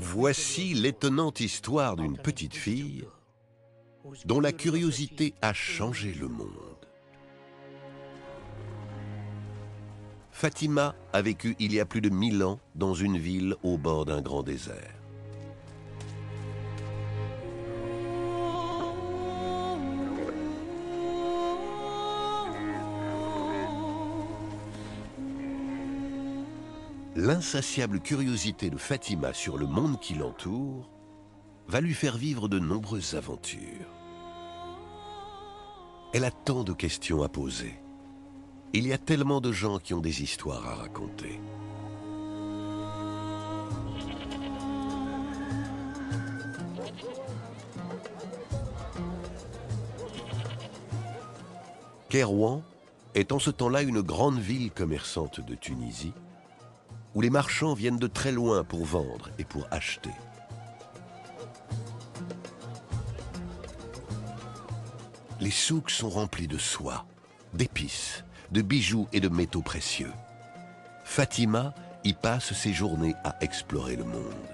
Voici l'étonnante histoire d'une petite fille dont la curiosité a changé le monde. Fatima a vécu il y a plus de 1000 ans dans une ville au bord d'un grand désert. L'insatiable curiosité de Fatima sur le monde qui l'entoure va lui faire vivre de nombreuses aventures. Elle a tant de questions à poser. Il y a tellement de gens qui ont des histoires à raconter. Kairouan est en ce temps-là une grande ville commerçante de Tunisie, où les marchands viennent de très loin pour vendre et pour acheter. Les souks sont remplis de soie, d'épices, de bijoux et de métaux précieux. Fatima y passe ses journées à explorer le monde.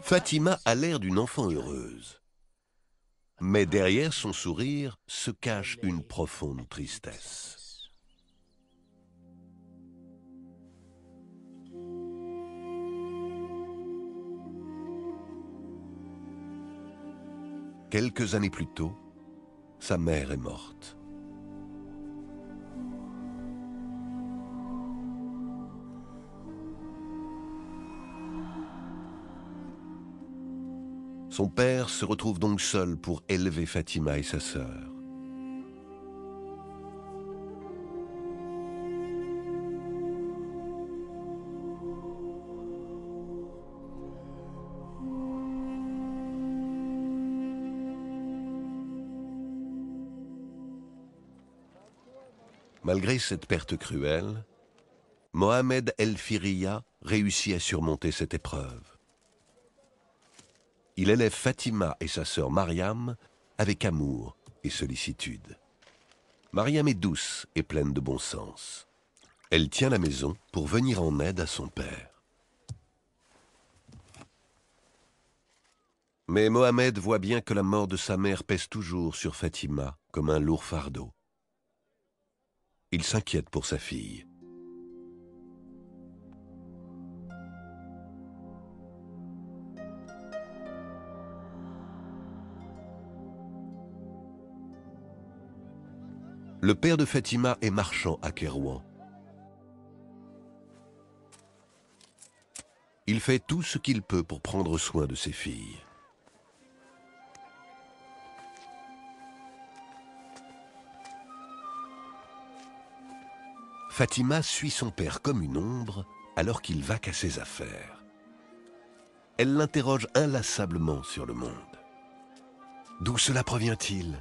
Fatima a l'air d'une enfant heureuse. Mais derrière son sourire se cache une profonde tristesse. Quelques années plus tôt, sa mère est morte. Son père se retrouve donc seul pour élever Fatima et sa sœur. Malgré cette perte cruelle, Mohamed El Firiya réussit à surmonter cette épreuve. Il élève Fatima et sa sœur Mariam avec amour et sollicitude. Mariam est douce et pleine de bon sens. Elle tient la maison pour venir en aide à son père. Mais Mohamed voit bien que la mort de sa mère pèse toujours sur Fatima comme un lourd fardeau. Il s'inquiète pour sa fille. Le père de Fatima est marchand à Kairouan. Il fait tout ce qu'il peut pour prendre soin de ses filles. Fatima suit son père comme une ombre alors qu'il vaque à ses affaires. Elle l'interroge inlassablement sur le monde. D'où cela provient-il?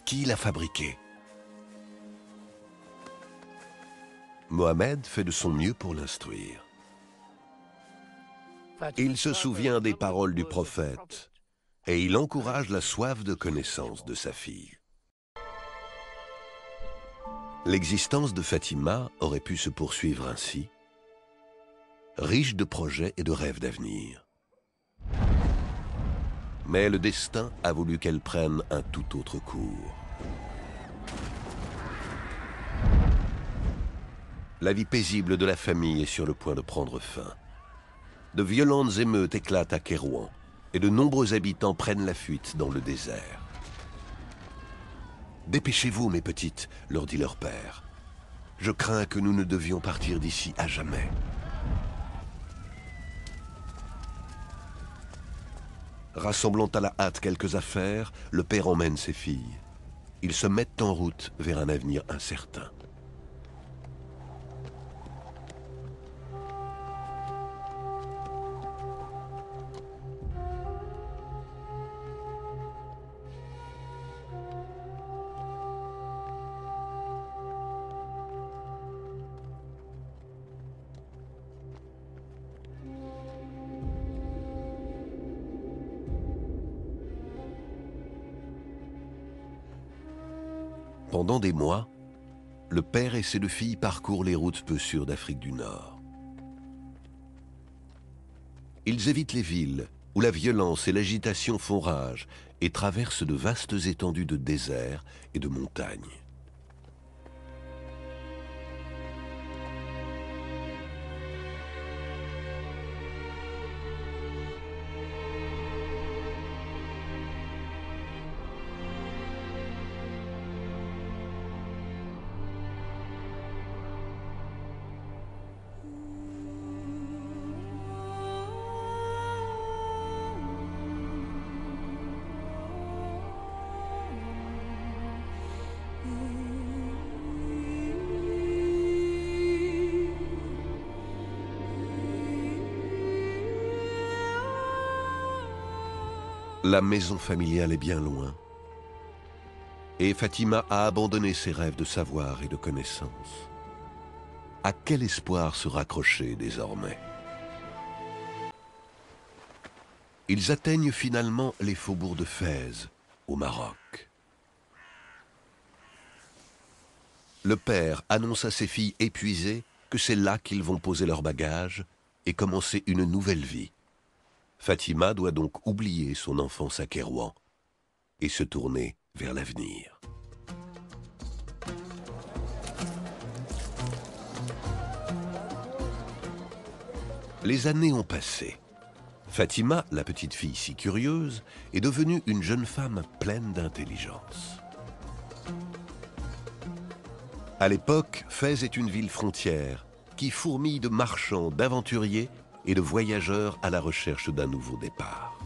Qui l'a fabriqué? Mohamed fait de son mieux pour l'instruire. Il se souvient des paroles du prophète et il encourage la soif de connaissance de sa fille. L'existence de Fatima aurait pu se poursuivre ainsi, riche de projets et de rêves d'avenir. Mais le destin a voulu qu'elle prenne un tout autre cours. La vie paisible de la famille est sur le point de prendre fin. De violentes émeutes éclatent à Kairouan et de nombreux habitants prennent la fuite dans le désert. « Dépêchez-vous, mes petites », leur dit leur père. « Je crains que nous ne devions partir d'ici à jamais. » Rassemblant à la hâte quelques affaires, le père emmène ses filles. Ils se mettent en route vers un avenir incertain. Pendant des mois, le père et ses 2 filles parcourent les routes peu sûres d'Afrique du Nord. Ils évitent les villes où la violence et l'agitation font rage et traversent de vastes étendues de désert et de montagnes. La maison familiale est bien loin. Et Fatima a abandonné ses rêves de savoir et de connaissance. À quel espoir se raccrocher désormais? Ils atteignent finalement les faubourgs de Fès, au Maroc. Le père annonce à ses filles épuisées que c'est là qu'ils vont poser leurs bagages et commencer une nouvelle vie. Fatima doit donc oublier son enfance à Kairouan et se tourner vers l'avenir. Les années ont passé. Fatima, la petite fille si curieuse, est devenue une jeune femme pleine d'intelligence. À l'époque, Fès est une ville frontière qui fourmille de marchands, d'aventuriers et de voyageurs à la recherche d'un nouveau départ.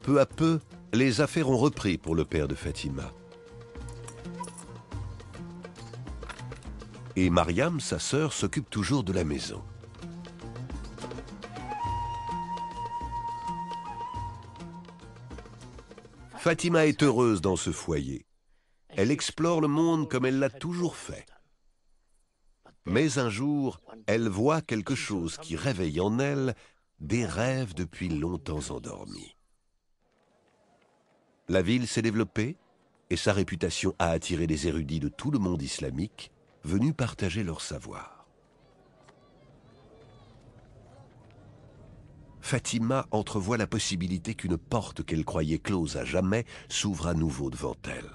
Peu à peu, les affaires ont repris pour le père de Fatima. Et Mariam, sa sœur, s'occupe toujours de la maison. Fatima est heureuse dans ce foyer. Elle explore le monde comme elle l'a toujours fait. Mais un jour, elle voit quelque chose qui réveille en elle des rêves depuis longtemps endormis. La ville s'est développée et sa réputation a attiré des érudits de tout le monde islamique venus partager leur savoir. Fatima entrevoit la possibilité qu'une porte qu'elle croyait close à jamais s'ouvre à nouveau devant elle.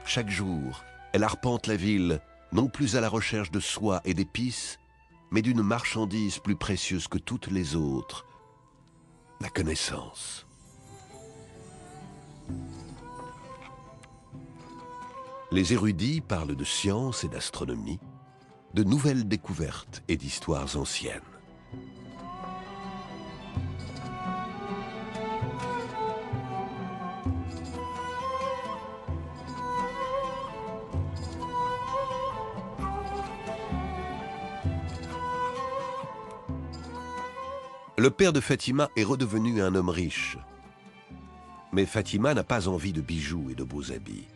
Chaque jour, elle arpente la ville, non plus à la recherche de soie et d'épices, mais d'une marchandise plus précieuse que toutes les autres, la connaissance. Les érudits parlent de science et d'astronomie, de nouvelles découvertes et d'histoires anciennes. Le père de Fatima est redevenu un homme riche. Mais Fatima n'a pas envie de bijoux et de beaux habits.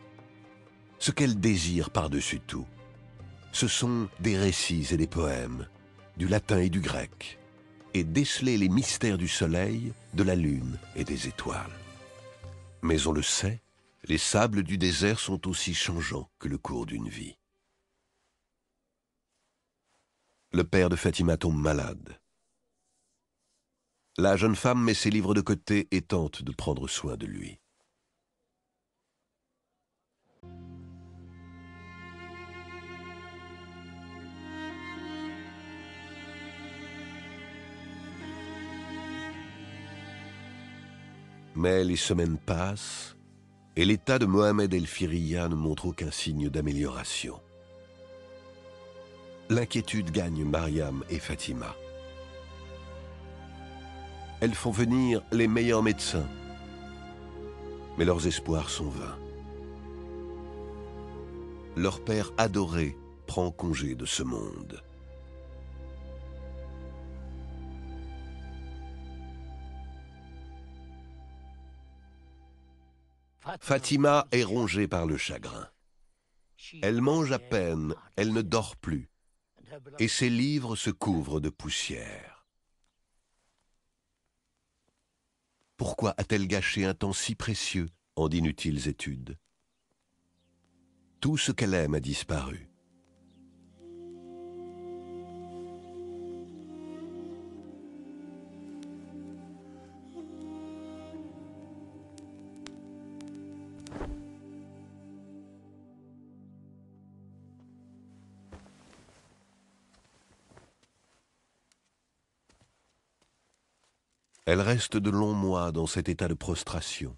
Ce qu'elle désire par-dessus tout, ce sont des récits et des poèmes, du latin et du grec, et déceler les mystères du soleil, de la lune et des étoiles. Mais on le sait, les sables du désert sont aussi changeants que le cours d'une vie. Le père de Fatima tombe malade. La jeune femme met ses livres de côté et tente de prendre soin de lui. Mais les semaines passent et l'état de Mohamed El Firiya ne montre aucun signe d'amélioration. L'inquiétude gagne Mariam et Fatima. Elles font venir les meilleurs médecins, mais leurs espoirs sont vains. Leur père adoré prend congé de ce monde. Fatima est rongée par le chagrin. Elle mange à peine, elle ne dort plus, et ses livres se couvrent de poussière. Pourquoi a-t-elle gâché un temps si précieux en d'inutiles études? Tout ce qu'elle aime a disparu. Elle reste de longs mois dans cet état de prostration,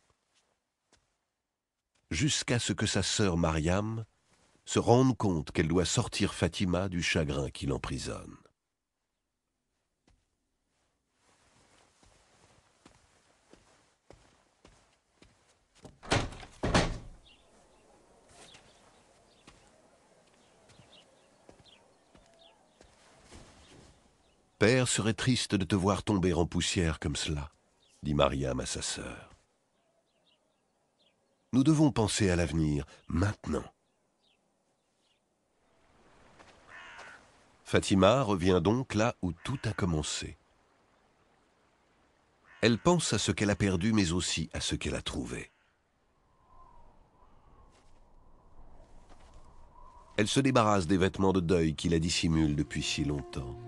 jusqu'à ce que sa sœur Mariam se rende compte qu'elle doit sortir Fatima du chagrin qui l'emprisonne. « Père serait triste de te voir tomber en poussière comme cela, » dit Mariam à sa sœur. « Nous devons penser à l'avenir, maintenant. » Fatima revient donc là où tout a commencé. Elle pense à ce qu'elle a perdu, mais aussi à ce qu'elle a trouvé. Elle se débarrasse des vêtements de deuil qui la dissimulent depuis si longtemps.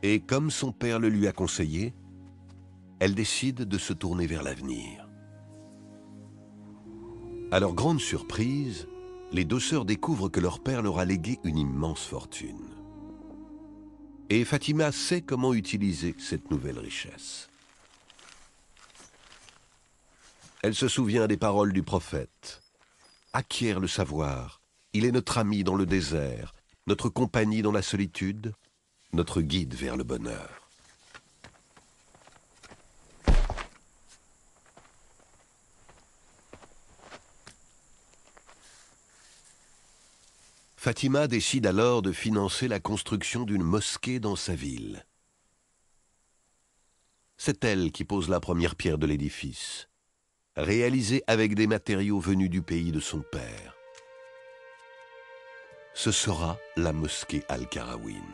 Et comme son père le lui a conseillé, elle décide de se tourner vers l'avenir. À leur grande surprise, les deux sœurs découvrent que leur père leur a légué une immense fortune. Et Fatima sait comment utiliser cette nouvelle richesse. Elle se souvient des paroles du prophète. « Acquiert le savoir, il est notre ami dans le désert, notre compagnie dans la solitude, notre guide vers le bonheur. » Fatima décide alors de financer la construction d'une mosquée dans sa ville. C'est elle qui pose la première pierre de l'édifice, réalisée avec des matériaux venus du pays de son père. Ce sera la mosquée Al-Qarawin.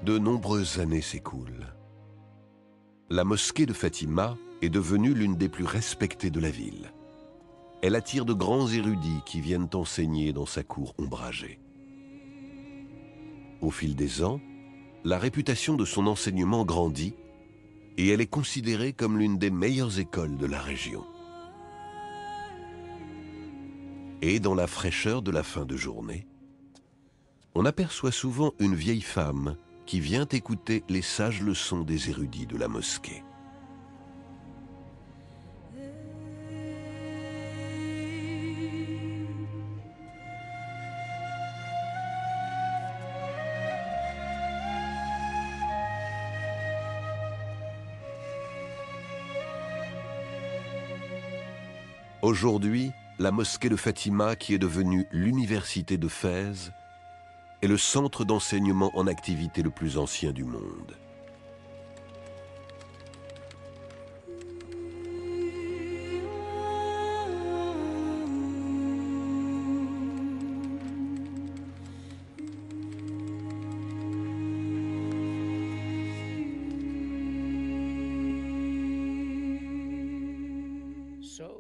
De nombreuses années s'écoulent. La mosquée de Fatima est devenue l'une des plus respectées de la ville. Elle attire de grands érudits qui viennent enseigner dans sa cour ombragée. Au fil des ans, la réputation de son enseignement grandit et elle est considérée comme l'une des meilleures écoles de la région. Et dans la fraîcheur de la fin de journée, on aperçoit souvent une vieille femme qui vient écouter les sages leçons des érudits de la mosquée. Aujourd'hui, la mosquée de Fatima, qui est devenue l'université de Fès, est le centre d'enseignement en activité le plus ancien du monde.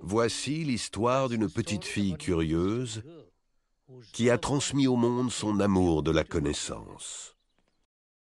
Voici l'histoire d'une petite fille curieuse qui a transmis au monde son amour de la connaissance.